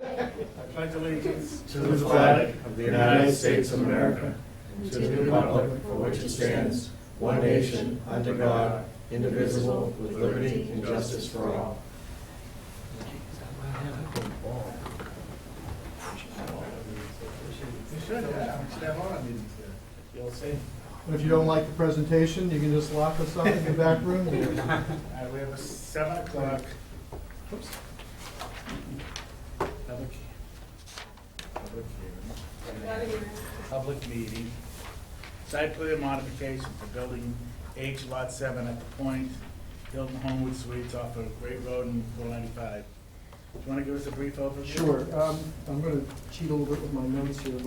I pledge allegiance to the flag of the United States of America, and to the republic for which it stands, one nation, under God, indivisible, with liberty and justice for all. You should have on these. You'll see. If you don't like the presentation, you can just lock us up in the back room. We have a 7 o'clock. Oops. Public meeting. Site plan modification for building H Lot 7 at the Point, Hilton Homewood Suites off of Great Road and 495. Do you want to give us a brief overview? Sure. I'm going to cheat a little bit with my notes here,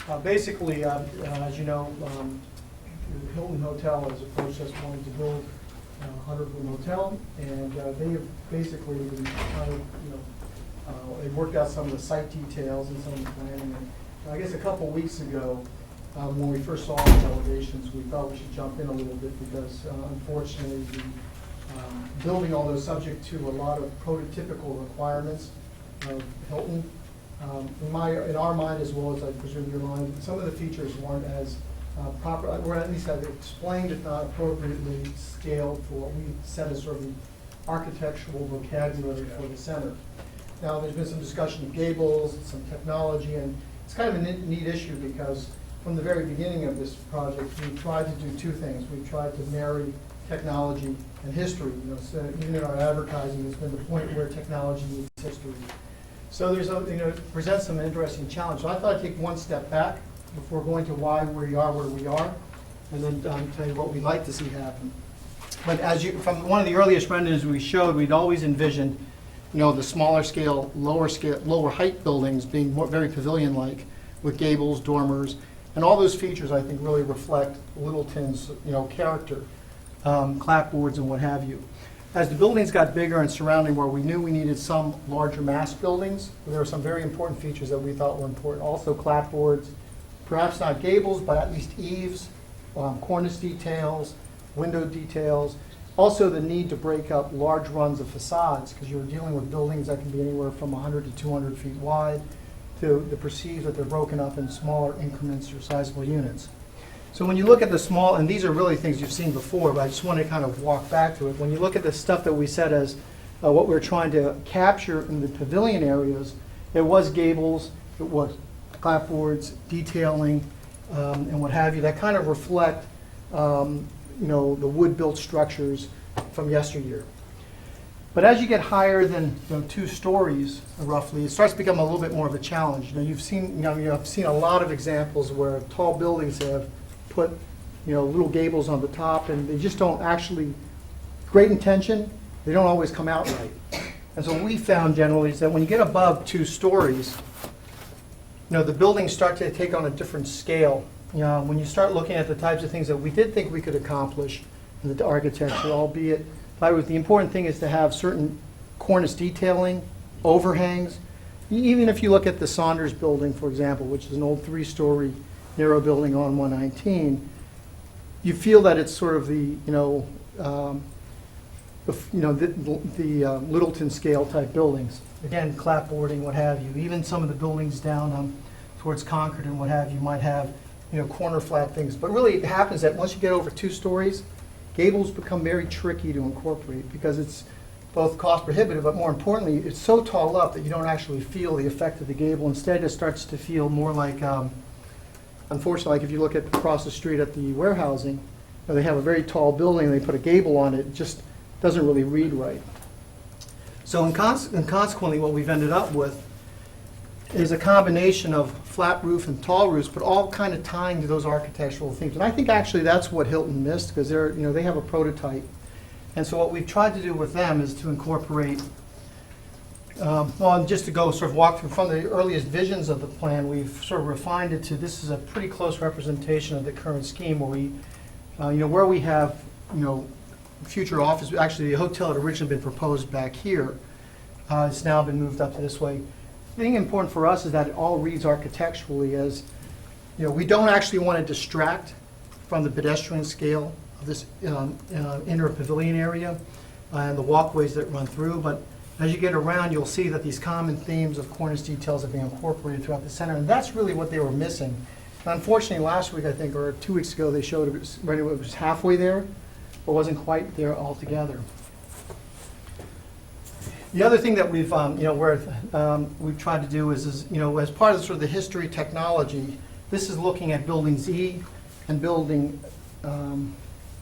but basically, as you know, the Hilton Hotel has approached us wanting to build a 100-room hotel, and they have basically been trying to, they worked out some of the site details and some of the planning. And I guess a couple weeks ago, when we first saw the elevations, we thought we should jump in a little bit because unfortunately, the building, although subject to a lot of prototypical requirements of Hilton, in our mind as well as I presume your mind, some of the features weren't as proper, or at least I've explained it not appropriately scaled for what we set as sort of the architectural vocabulary for the center. Now, there's been some discussion of gables, some technology, and it's kind of a neat issue because from the very beginning of this project, we tried to do two things. We tried to marry technology and history. So even in our advertising, it's been the point where technology meets history. So there's it presents some interesting challenge. So I thought I'd take one step back before going to why we are where we are, and then tell you what we'd like to see happen. But from one of the earliest renderings we showed, we'd always envisioned the smaller scale, lower height buildings being very pavilion-like with gables, dormers, and all those features I think really reflect Littleton's character, clapboards and what have you. As the buildings got bigger and surrounding where we knew we needed some larger mass buildings, there were some very important features that we thought were important. Also clapboards, perhaps not gables, but at least eaves, cornice details, window details. Also the need to break up large runs of facades because you're dealing with buildings that can be anywhere from 100 to 200 feet wide to perceive that they're broken up in smaller increments or sizable units. So when you look at the small, and these are really things you've seen before, but I just want to kind of walk back to it. When you look at the stuff that we said as what we're trying to capture in the pavilion areas, it was gables, it was clapboards, detailing, and what have you, that kind of reflect the wood-built structures from yesteryear. But as you get higher than 2 stories, roughly, it starts to become a little bit more of a challenge. I've seen a lot of examples where tall buildings have put little gables on the top, and they just don't actually, great intention, they don't always come out right. And so what we found generally is that when you get above 2 stories, the buildings start to take on a different scale. When you start looking at the types of things that we did think we could accomplish in the architecture, albeit the important thing is to have certain cornice detailing, overhangs. Even if you look at the Saunders building, for example, which is an old 3-story narrow building on 119, you feel that it's sort of the Littleton scale type buildings. Again, clapboarding, what have you. Even some of the buildings down towards Concord and what have you might have corner flat things. But really it happens that once you get over 2 stories, gables become very tricky to incorporate because it's both cost prohibitive, but more importantly, it's so tall up that you don't actually feel the effect of the gable. Instead, it starts to feel more like, unfortunately, like if you look at across the street at the warehousing, they have a very tall building and they put a gable on it. It just doesn't really read right. So and consequently, what we've ended up with is a combination of flat roof and tall roofs, but all kind of tying to those architectural themes. And I think actually that's what Hilton missed because they have a prototype. And so what we've tried to do with them is to incorporate, just to go sort of walk through from the earliest visions of the plan, we've sort of refined it to this is a pretty close representation of the current scheme where we, where we have, future office, actually the hotel had originally been proposed back here. It's now been moved up to this way. The thing important for us is that it all reads architecturally as, we don't actually want to distract from the pedestrian scale of this inner pavilion area and the walkways that run through, but As you get around, you'll see that these common themes of cornice details are being incorporated throughout the center, and that's really what they were missing. And unfortunately, last week, I think, or 2 weeks ago, they showed it was halfway there, but wasn't quite there altogether. The other thing that we've, we've tried to do is, as part of sort of the history technology, this is looking at buildings E and building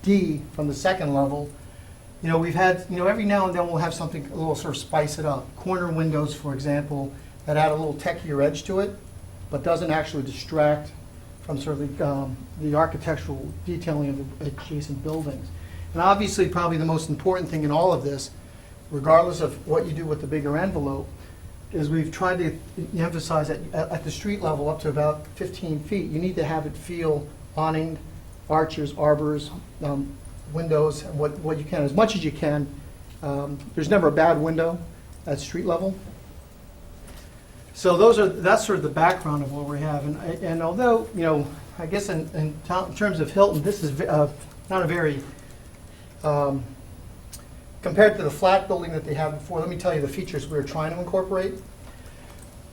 D from the second level. We've had, every now and then we'll have something a little sort of spice it up. Corner windows, for example, that add a little techier edge to it, but doesn't actually distract from sort of the architectural detailing of the adjacent buildings. And obviously, probably the most important thing in all of this, regardless of what you do with the bigger envelope, is we've tried to emphasize that at the street level up to about 15 feet, you need to have it feel awninged, arches, arbors, windows, and what you can, as much as you can. There's never a bad window at street level. So that's sort of the background of what we have. And although, I guess in terms of Hilton, this is not a very, compared to the flat building that they had before, let me tell you the features we were trying to incorporate.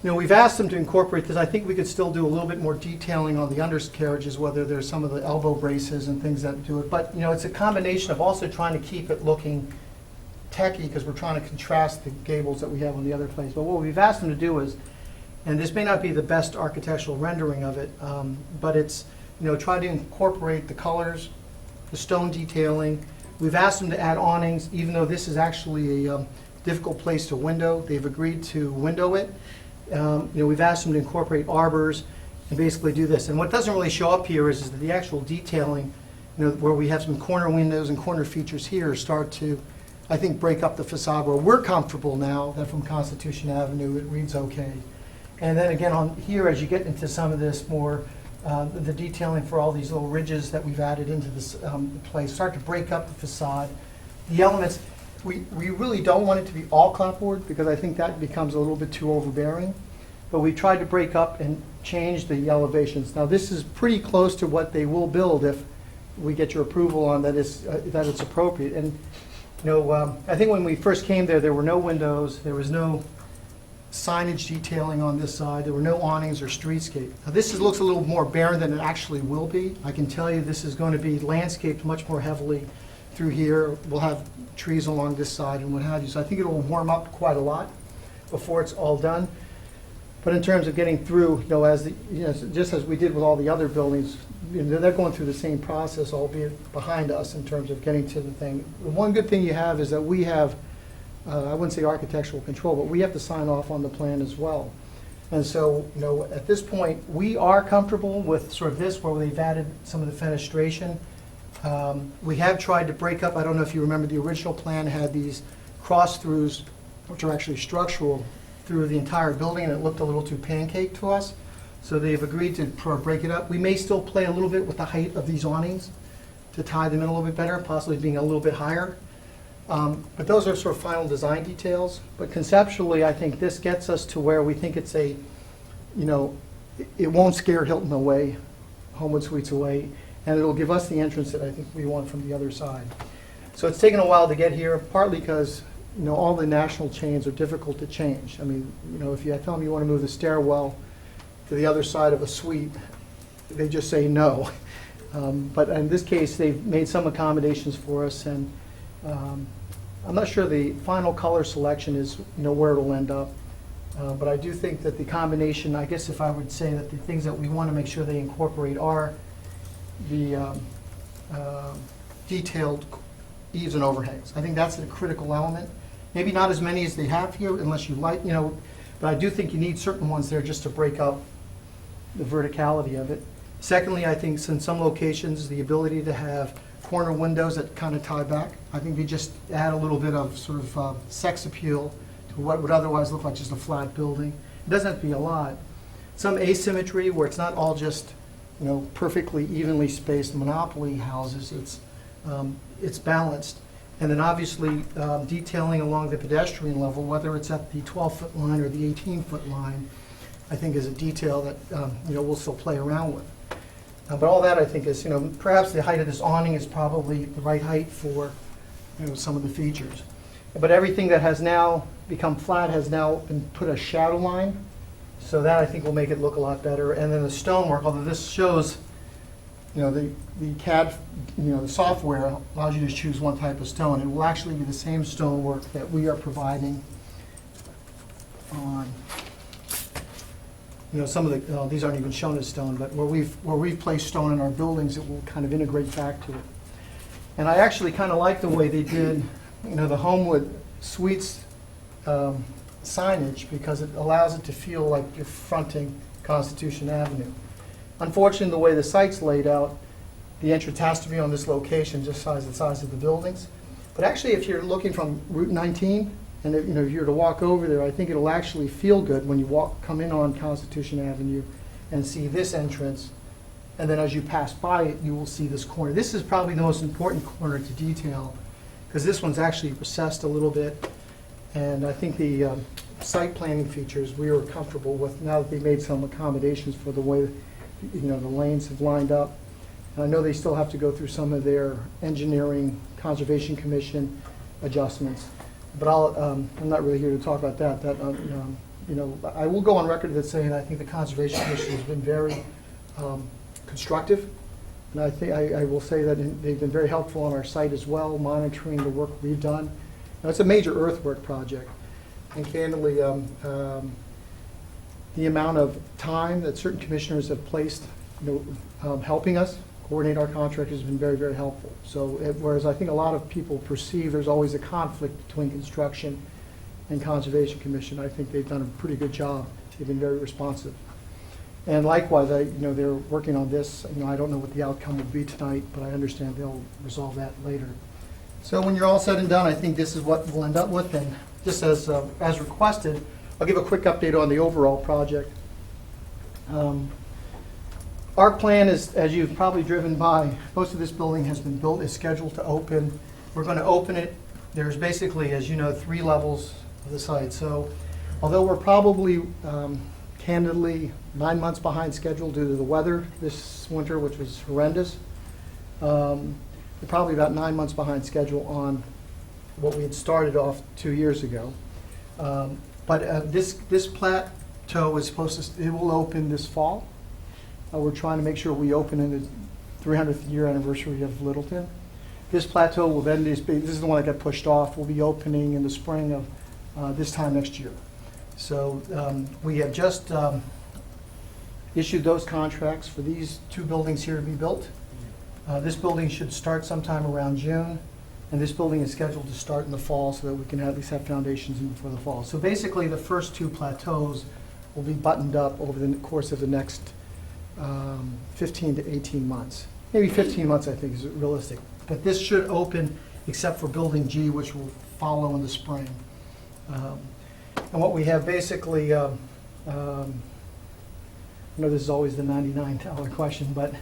We've asked them to incorporate this. I think we could still do a little bit more detailing on the undercarriages, whether there's some of the elbow braces and things that do it. But, it's a combination of also trying to keep it looking techy, because we're trying to contrast the gables that we have on the other place. But what we've asked them to do is, and this may not be the best architectural rendering of it, but it's, try to incorporate the colors, the stone detailing. We've asked them to add awnings, even though this is actually a difficult place to window. They've agreed to window it. We've asked them to incorporate arbors and basically do this. And what doesn't really show up here is that the actual detailing, where we have some corner windows and corner features here, start to, I think, break up the facade where we're comfortable now that from Constitution Avenue it reads okay. And then again on here, as you get into some of this more, the detailing for all these little ridges that we've added into this place, start to break up the facade. The elements, we really don't want it to be all clapboard, because I think that becomes a little bit too overbearing. But we tried to break up and change the elevations. Now this is pretty close to what they will build if we get your approval on that it's appropriate. And I think when we first came there were no windows, there was no signage detailing on this side, there were no awnings or streetscape. Now this looks a little more barren than it actually will be. I can tell you this is going to be landscaped much more heavily through here. We'll have trees along this side and what have you. So I think it will warm up quite a lot before it's all done. But in terms of getting through, just as we did with all the other buildings, they're going through the same process, albeit behind us in terms of getting to the thing. The one good thing you have is that we have, I wouldn't say architectural control, but we have to sign off on the plan as well. And so, at this point, we are comfortable with sort of this, where they've added some of the fenestration. We have tried to break up, I don't know if you remember, the original plan had these cross-throughs, which are actually structural, through the entire building, and it looked a little too pancake to us. So they've agreed to break it up. We may still play a little bit with the height of these awnings to tie them in a little bit better, possibly being a little bit higher. But those are sort of final design details. But conceptually, I think this gets us to where we think it's it won't scare Hilton away, Homewood Suites away, and it'll give us the entrance that I think we want from the other side. So it's taken a while to get here, partly because all the national chains are difficult to change. I mean, if you tell them you want to move the stairwell to the other side of a suite, they just say no. But in this case, they've made some accommodations for us, and I'm not sure the final color selection is where it'll end up. But I do think that the combination, I guess if I would say that the things that we want to make sure they incorporate are the detailed eaves and overhangs. I think that's a critical element. Maybe not as many as they have here, unless you like, but I do think you need certain ones there just to break up the verticality of it. Secondly, I think in some locations, the ability to have corner windows that kind of tie back, I think they just add a little bit of sort of sex appeal to what would otherwise look like just a flat building. It doesn't have to be a lot. Some asymmetry where it's not all just perfectly evenly spaced monopoly houses. It's balanced. And then obviously detailing along the pedestrian level, whether it's at the 12-foot line or the 18-foot line, I think is a detail that we'll still play around with. But all that I think is, perhaps the height of this awning is probably the right height for some of the features. But everything that has now become flat has now been put a shadow line. So that I think will make it look a lot better. And then the stonework, although this shows, the CAD, the software allows you to choose one type of stone. It will actually be the same stonework that we are providing on, some of the, these aren't even shown as stone, but where we've placed stone in our buildings, it will kind of integrate back to it. And I actually kind of like the way they did, the Homewood Suites signage, because it allows it to feel like you're fronting Constitution Avenue. Unfortunately, the way the site's laid out, the entrance has to be on this location, just the size of the buildings. But actually, if you're looking from Route 19, and if you were to walk over there, I think it'll actually feel good when you come in on Constitution Avenue and see this entrance. And then as you pass by it, you will see this corner. This is probably the most important corner to detail, because this one's actually recessed a little bit. And I think the site planning features we were comfortable with now that they made some accommodations for the way the lanes have lined up. And I know they still have to go through some of their engineering, Conservation Commission adjustments. But I'm not really here to talk about that. I will go on record that saying I think the Conservation Commission has been very constructive. And I think I will say that they've been very helpful on our site as well, monitoring the work we've done. Now, it's a major earthwork project. And candidly, the amount of time that certain commissioners have placed helping us coordinate our contractors has been very, very helpful. So whereas I think a lot of people perceive there's always a conflict between construction and Conservation Commission, I think they've done a pretty good job. They've been very responsive. And likewise, they're working on this. I don't know what the outcome will be tonight, but I understand they'll resolve that later. So when you're all said and done, I think this is what we'll end up with. And just as requested, I'll give a quick update on the overall project. Our plan is, as you've probably driven by, most of this building has been built, is scheduled to open. We're going to open it. There's basically, as you know, 3 levels of the site. So although we're probably, candidly, 9 months behind schedule due to the weather this winter, which was horrendous, we're probably about 9 months behind schedule what we had started off 2 years ago. But this plateau is supposed to, it will open this fall. We're trying to make sure we open in the 300th year anniversary of Littleton. This plateau will then, this is the one that got pushed off, will be opening in the spring of this time next year. So we have just issued those contracts for these 2 buildings here to be built. This building should start sometime around June, and this building is scheduled to start in the fall so that we can at least have foundations in before the fall. So basically the first 2 plateaus will be buttoned up over the course of the next 15 to 18 months. Maybe 15 months I think is realistic. But this should open except for Building G, which will follow in the spring. And what we have basically, I know this is always the $99 question, but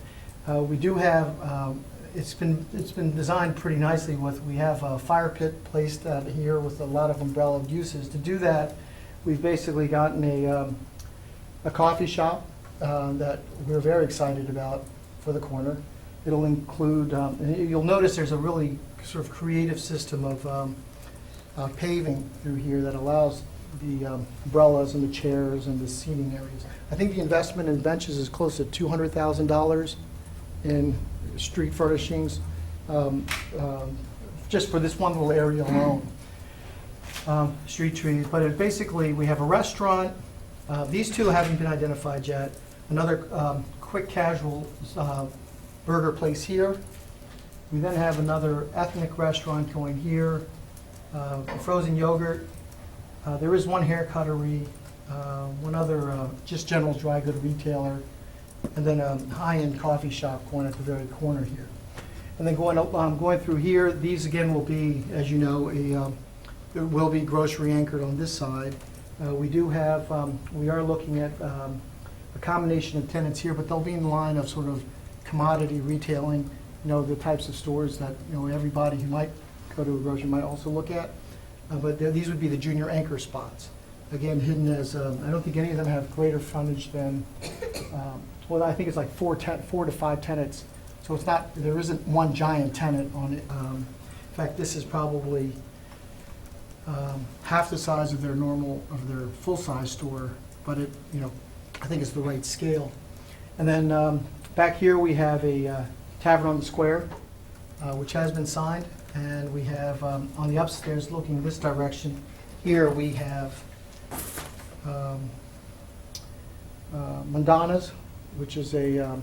we do have, it's been designed pretty nicely we have a fire pit placed out here with a lot of umbrella uses. To do that, we've basically gotten a coffee shop that we're very excited about for the corner. It'll include, you'll notice there's a really sort of creative system of paving through here that allows the umbrellas and the chairs and the seating areas. I think the investment in benches is close to $200,000 in street furnishings, just for this one little area alone. Street trees, but basically we have a restaurant. These 2 haven't been identified yet. Another quick casual burger place here. We then have another ethnic restaurant going here, frozen yogurt. There is one hair cuttery, one other just general dry good retailer, and then a high-end coffee shop going at the very corner here. And then going through here, these again will be, as you know, it will be grocery anchored on this side. We are looking at a combination of tenants here, but they'll be in the line of sort of commodity retailing, the types of stores that, everybody who might go to a grocery might also look at. But these would be the junior anchor spots. Again, hidden as, I don't think any of them have greater frontage than, well, I think it's like 4 to 5 tenants. So it's not, there isn't one giant tenant on it. In fact, this is probably half the size of their full-size store, but it, I think it's the right scale. And then back here, we have a Tavern on the Square, which has been signed, and we have, on the upstairs, looking this direction, here we have Mondana's, which is a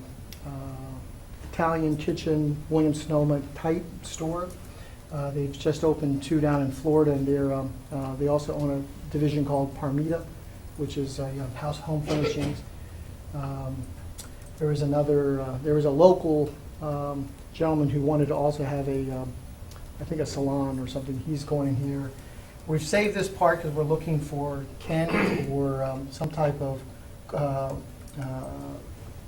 Italian kitchen, Williams-Sonoma type store. They've just opened 2 down in Florida, and they also own a division called Parmita, which is home furnishings. There was a local gentleman who wanted to also have I think a salon or something. He's going here. We've saved this part because we're looking for candy or some type of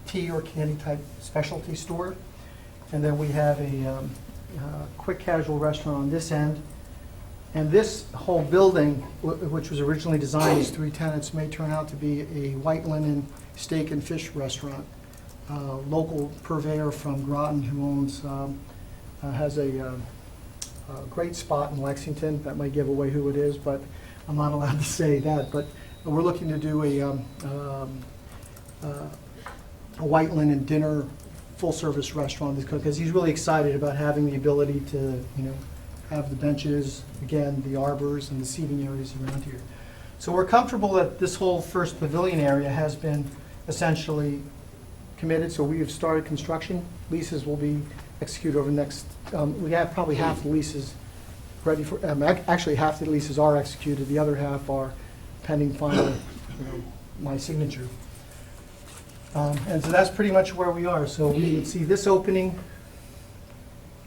tea or candy type specialty store. And then we have a quick casual restaurant on this end. And this whole building, which was originally designed as 3 tenants, may turn out to be a white linen steak and fish restaurant. Local purveyor from Groton who owns, has a great spot in Lexington. That might give away who it is, but I'm not allowed to say that. But we're looking to do a white linen dinner full-service restaurant because he's really excited about having the ability to, have the benches, again, the arbors and the seating areas around here. So we're comfortable that this whole first pavilion area has been essentially committed. So we have started construction. Leases will be executed over the next, we have probably half the leases ready for, actually half the leases are executed. The other half are pending final, my signature. And so that's pretty much where we are. So we would see this opening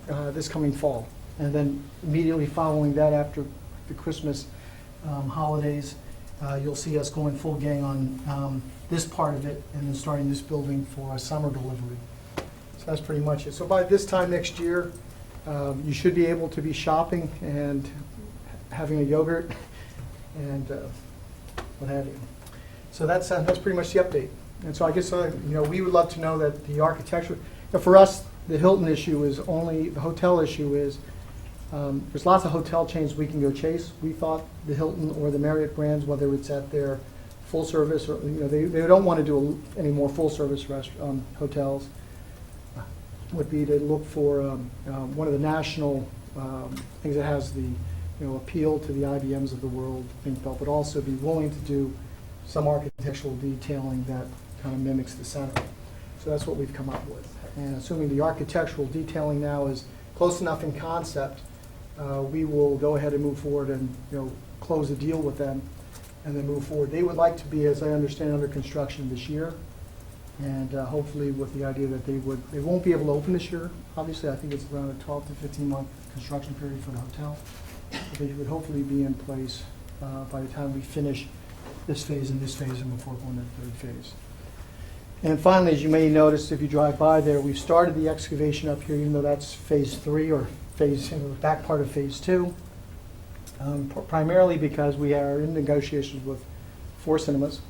this coming fall. And then immediately following that, after the Christmas holidays, you'll see us going full gang on this part of it and then starting this building for a summer delivery. So that's pretty much it. So by this time next year, you should be able to be shopping and having a yogurt and what have you. So that's pretty much the update. And so I guess, we would love to know that the architecture, for us, the Hilton issue is only, the hotel issue is, there's lots of hotel chains we can go chase. We thought the Hilton or the Marriott brands, whether it's at their full service or, they don't want to do any more full service hotels, would be to look for one of the national things that has the, appeal to the IBMs of the world, but also be willing to do some architectural detailing that kind of mimics the center. So that's what we've come up with. And assuming the architectural detailing now is close enough in concept, we will go ahead and move forward and close the deal with them and then move forward. They would like to be, as I understand, under construction this year, and hopefully with the idea that they won't be able to open this year. Obviously, I think it's around a 12 to 15 month construction period for the hotel. But they would hopefully be in place by the time we finish this phase and before going to the third phase. And finally, as you may notice if you drive by there, we've started the excavation up here, even though that's phase 3 or phase, the back part of phase 2, primarily because we are in negotiations with 4 cinemas.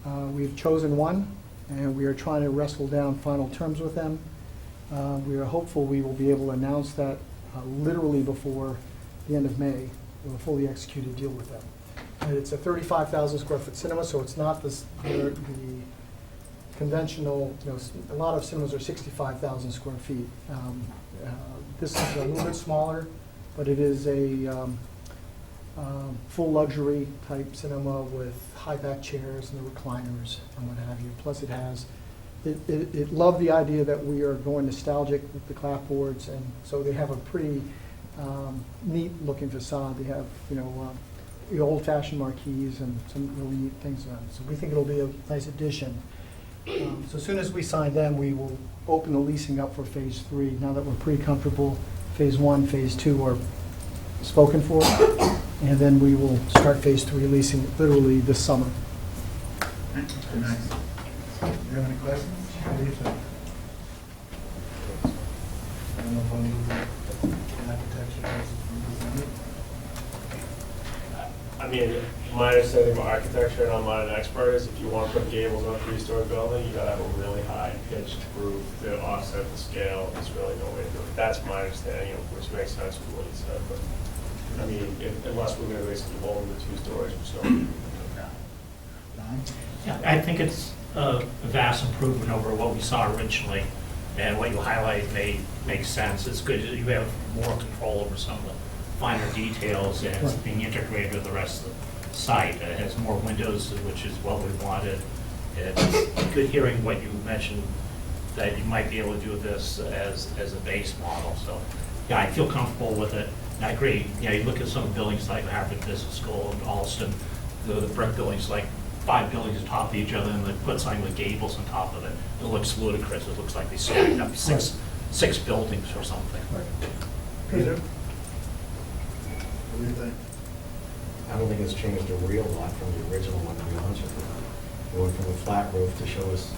We've chosen one, and we are trying to wrestle down final terms with them. We are hopeful we will be able to announce that literally before the end of May, with a fully executed deal with them. And it's a 35,000 square foot cinema, so it's not the conventional, a lot of cinemas are 65,000 square feet. This is a little bit smaller, but it is a full luxury type cinema with high back chairs and the recliners and what have you. Plus it loved the idea that we are going nostalgic with the clapboards, and so they have a pretty neat looking facade. They have, the old-fashioned marquees and some really neat things on it. So we think it'll be a nice addition. So as soon as we sign them, we will open the leasing up for phase 3. Now that we're pretty comfortable, phase 1, phase 2 are spoken for, and then we will start phase 3 leasing literally this summer. Nice. Do you have any questions? What do you think? I don't know if any of the architecture has presented. I mean, my understanding of architecture, and I'm not an expert, is if you want to put gables on a 3-story building, you gotta have a really high pitched roof to offset the scale. There's really no way to do it. That's my understanding, which makes sense from what you said. But I mean, unless we're gonna basically lower the 2 stories, we're still. Don? Yeah, I think it's a vast improvement over what we saw originally, and what you highlight makes sense. It's good that you have more control over some of the finer details, and it's being integrated with the rest of the site. It has more windows, which is what we wanted. It's good hearing what you mentioned, that you might be able to do this as a base model. So, yeah, I feel comfortable with it. And I agree, you know, you look at some buildings like Harvard Business School and Alston, the brick buildings, like 5 buildings on top of each other, and they put something with gables on top of it. It looks ludicrous. It looks like they stacked up six buildings or something. Peter? What do you think? I don't think it's changed a real lot from the original one, to be honest with you. We went from a flat roof to show us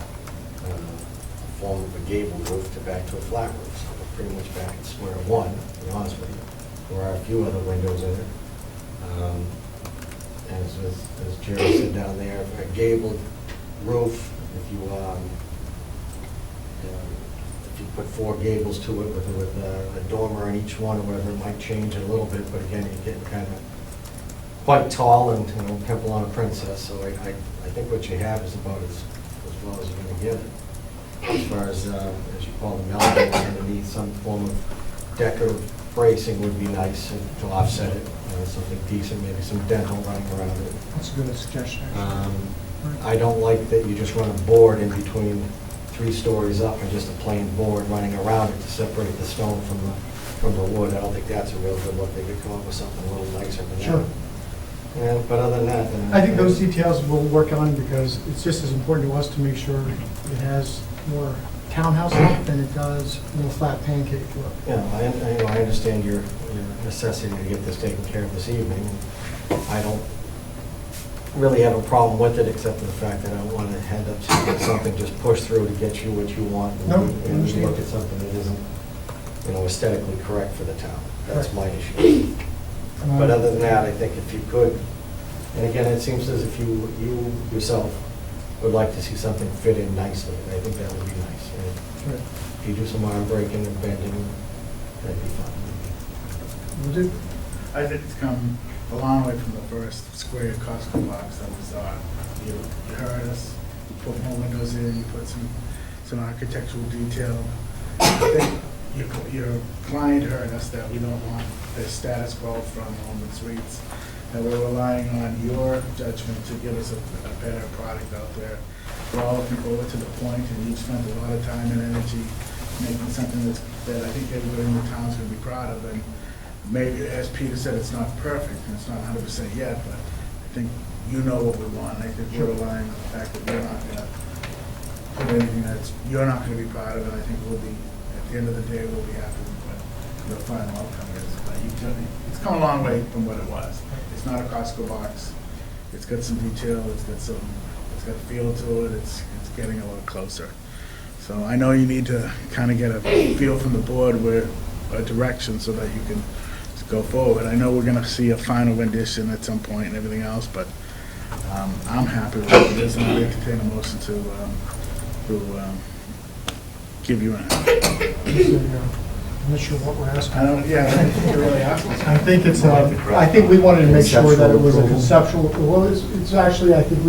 a form of a gable roof to back to a flat roof. So we're pretty much back at square one, to be honest with you. There are a few other windows in it. As Jerry said down there, a gabled roof, if you put 4 gables to it with a dormer in each one or whatever, it might change it a little bit, but again, you're getting kind of quite tall and, you know, Pimple on a princess, so I think what you have is about as well as you're going to get it. As far as you call them, elements underneath, some form of decorative bracing would be nice to offset it, something decent, maybe some dental running around it. That's a good suggestion, actually. I don't like that you just run a board in between 3 stories up and just a plain board running around it to separate the stone from the wood. I don't think that's a real good look. They could come up with something a little nicer than that. Sure. Yeah, but other than that, then I think those details we'll work on, because it's just as important to us to make sure it has more townhouse look than it does more flat pancake look. Yeah, I understand your necessity to get this taken care of this evening. I don't really have a problem with it, except for the fact that I don't want to end up seeing something just pushed through to get you what you want. No, I And we understand. look at something that isn't, you know, aesthetically correct for the town. That's my issue. But other than that, I think if you could, and again, it seems as if you yourself would like to see something fit in nicely. I think that would be nice. And Right. if you do some arm breaking and bending, that'd be fun. Will do. I think it's come a long way from the first square Costco box that was, you heard us, you put more windows in, you put some architectural detail. I think your client heard us that we don't want the status quo from Home & Suites, and we're relying on your judgment to give us a better product out there. We're all looking forward to the point, and you've spent a lot of time and energy making something that I think everybody in the town's gonna be proud of. And maybe, as Peter said, it's not perfect, and it's not 100% yet, but I think you know what we want. I think we're relying on the fact that we're not gonna put anything that you're not gonna be proud of, and I think we'll be, at the end of the day, we'll be happy with what the final outcome is. But it's come a long way from what it was. It's not a Costco box. It's got some detail, it's got feel to it, it's getting a little closer. So I know you need to kind of get a feel from the board where, a direction, so that you can go forward. I know we're gonna see a final rendition at some point and everything else, but I'm happy with it. It is, and I'll entertain a motion to give you an. I'm not sure what we're asking. I don't, yeah, I don't think you're really asking. I think it's, I think we wanted to make sure that it was a conceptual, well, it's actually, I think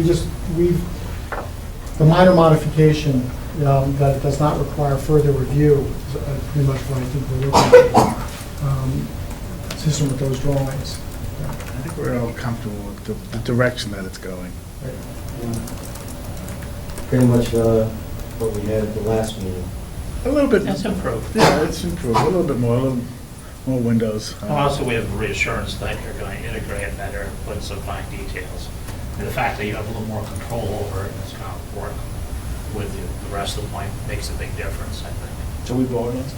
the minor modification, that does not require further review, is pretty much what I think we're looking at, consistent with those drawings. I think we're all comfortable with the direction that it's going. Pretty much what we had at the last meeting. A little bit. That's improved. Yeah, it's improved, a little bit more, a little more windows. Also, we have reassurance that you're going to integrate better, put some fine details. And the fact that you have a little more control over it, and it's going to work with you. The rest of the point makes a big difference, I think. So we vote on this?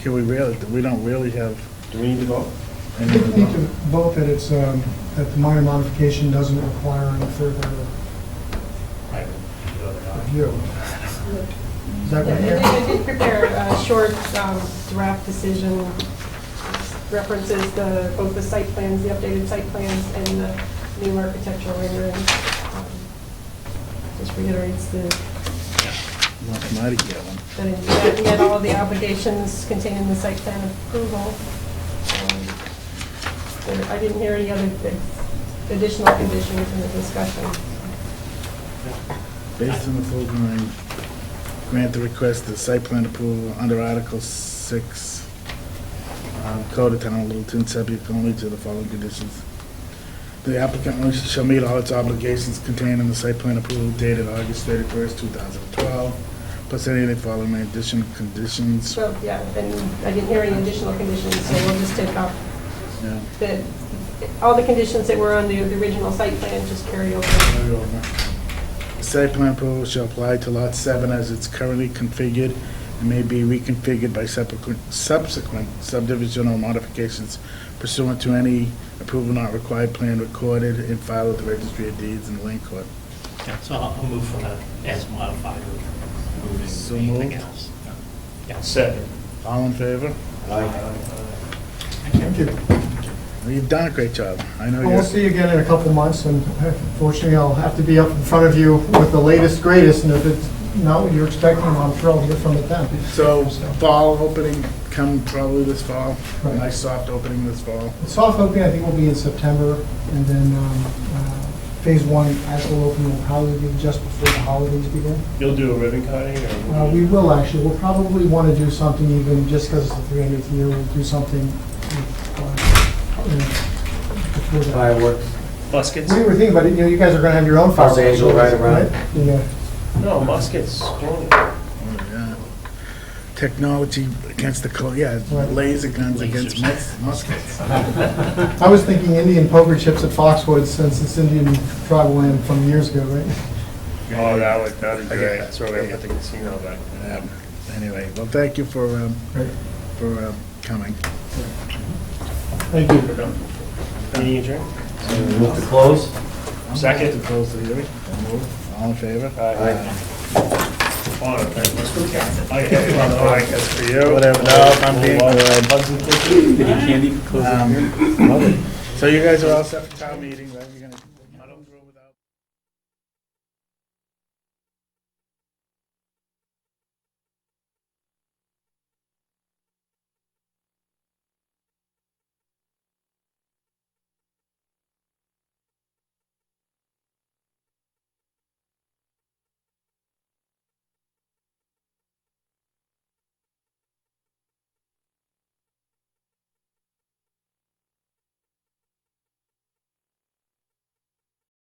Can we really, we don't really have. Do we need to vote? I think we need to vote that it's, that the minor modification doesn't require any further Right. review. Is that right? I did prepare a short draft decision, references both the site plans, the updated site plans, and the new architectural renderings. Just reiterates Mighty get one. that it met all of the obligations contained in the site plan approval. I didn't hear any other additional conditions in the discussion. Based on the foregoing, grant the request of site plan approval under Article 6, Code of Town of Littleton, subject only to the following conditions. The applicant shall meet all its obligations contained in the site plan approval dated August 31st, 2012, plus any of the following additional conditions. So, yeah, and I didn't hear any additional conditions, so we'll just take off Yeah. all the conditions that were on the original site plan, just carry over. The site plan approval shall apply to Lot 7 as it's currently configured and may be reconfigured by subsequent subdivisional modifications pursuant to any approval not required plan recorded and filed with the Registry of Deeds in Lane Court. Yeah, so I'll move for that as modified with So moving anything moved. else. Yeah, second. All in favor? Thank you. Well, you've done a great job. I know Well, we'll see you again in a couple months, and unfortunately, I'll have to be up in front of you with the latest, greatest, and if it's not what you're expecting, I'm sure I'll hear from it then. So fall opening come probably this fall, Right. nice soft opening this fall. The soft opening, I think, will be in September, and then Phase 1 actual opening will probably be just before the holidays begin. You'll do a ribbon cutting or? We will actually, we'll probably want to do something even, just because it's the 300th year, we'll do something before that. Fireworks. Muskets? We were thinking about it, you guys are going to have your own How's fireworks. Angel right around? Yeah. No, muskets. Oh, yeah. Technology against the code, yeah, Right. laser guns against muskets. I was thinking Indian poker chips at Foxwoods, since it's Indian tribal land from years ago, right? Oh, that'd be great. That's where we have the casino back. Anyway, well, thank you for coming. Thank you. Meeting adjourned? Move to close? Second. To close the hearing. All in favor? Aye. Oh, let's go Captain. That's for you. Whatever, no, I'm being good. Hugs and cookies. Candy for closing? So you guys are all set for town meeting, right? You're gonna